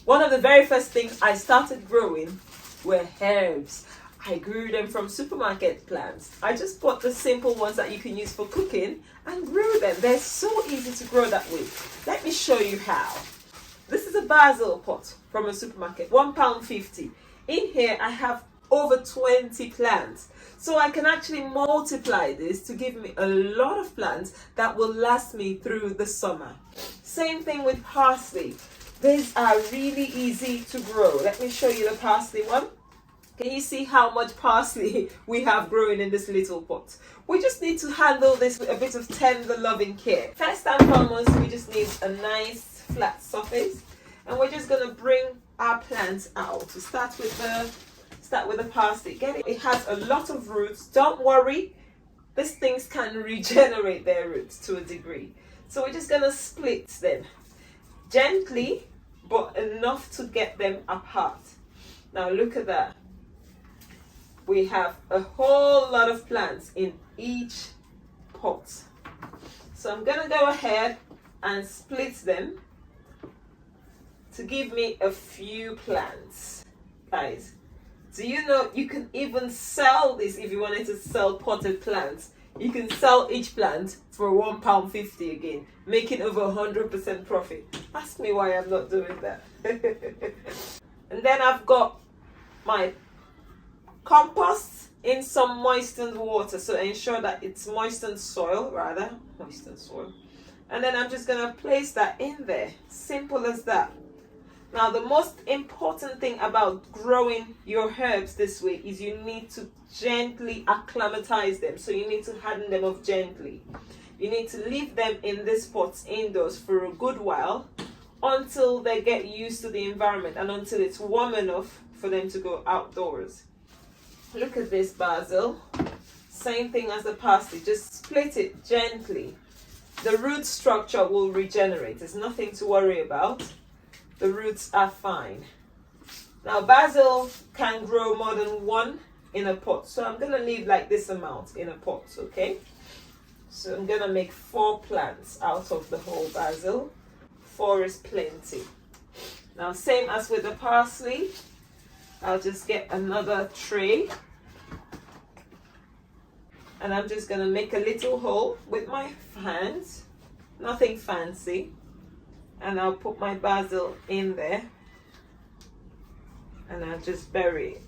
One of the very first things I started growing were herbs. I grew them from supermarket plants. I just bought the simple ones that you can use for cooking and grew them. They're so easy to grow that way. Let me show you how. This is a basil pot from a supermarket, £1.50. In here I have over 20 plants. So I can actually multiply this to give me a lot of plants that will last me through the summer. Same thing with parsley. These are really easy to grow. Let me show you the parsley one. Can you see how much parsley we have growing in this little pot? We just need to handle this with a bit of tender loving care. First and foremost, we just need a nice flat surface, and we're just going to bring our plants out. To start with the parsley. Get it? It has a lot of roots. Don't worry, these things can regenerate their roots to a degree. So we're just going to split them gently, but enough to get them apart. Now look at that. We have a whole lot of plants in each pot. So I'm going to go ahead and split them to give me a few plants. Guys, do you know you can even sell this if you wanted to sell potted plants? You can sell each plant for £1.50 again, making over 100% profit. Ask me why I'm not doing that. And then I've got my compost in some moistened water, so ensure that it's moistened soil. And then I'm just going to place that in there. Simple as that. Now the most important thing about growing your herbs this way is you need to gently acclimatize them. So you need to harden them off gently. You need to leave them in these pots indoors for a good while until they get used to the environment and until it's warm enough for them to go outdoors. Look at this basil. Same thing as the parsley. Just split it gently. The root structure will regenerate. There's nothing to worry about. The roots are fine. Now basil can grow more than one in a pot. So I'm going to leave like this amount in a pot, okay? So I'm going to make 4 plants out of the whole basil. 4 is plenty. Now same as with the parsley. I'll just get another tray. And I'm just going to make a little hole with my hands. Nothing fancy. And I'll put my basil in there. And I'll just bury it.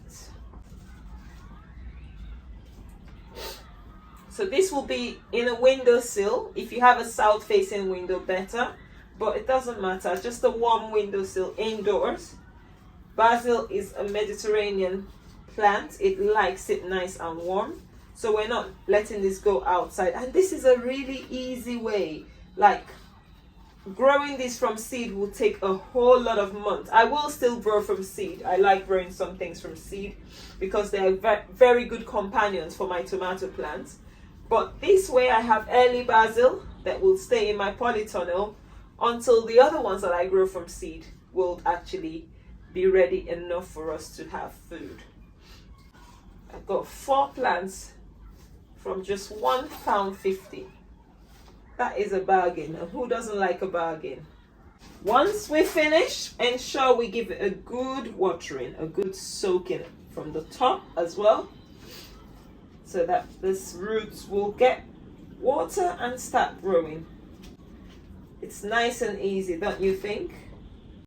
So this will be in a windowsill. If you have a south facing window, better. But it doesn't matter. Just a warm windowsill indoors. Basil is a Mediterranean plant. It likes it nice and warm. So we're not letting this go outside. And this is a really easy way. Like, growing this from seed will take a whole lot of months. I will still grow from seed. I like growing some things from seed because they are very good companions for my tomato plants. But this way I have early basil that will stay in my polytunnel until the other ones that I grow from seed will actually be ready enough for us to have food. I've got 4 plants from just £1.50. That is a bargain, and who doesn't like a bargain? Once we finish, ensure we give it a good watering, a good soaking from the top as well, so that this roots will get water and start growing. It's nice and easy, don't you think?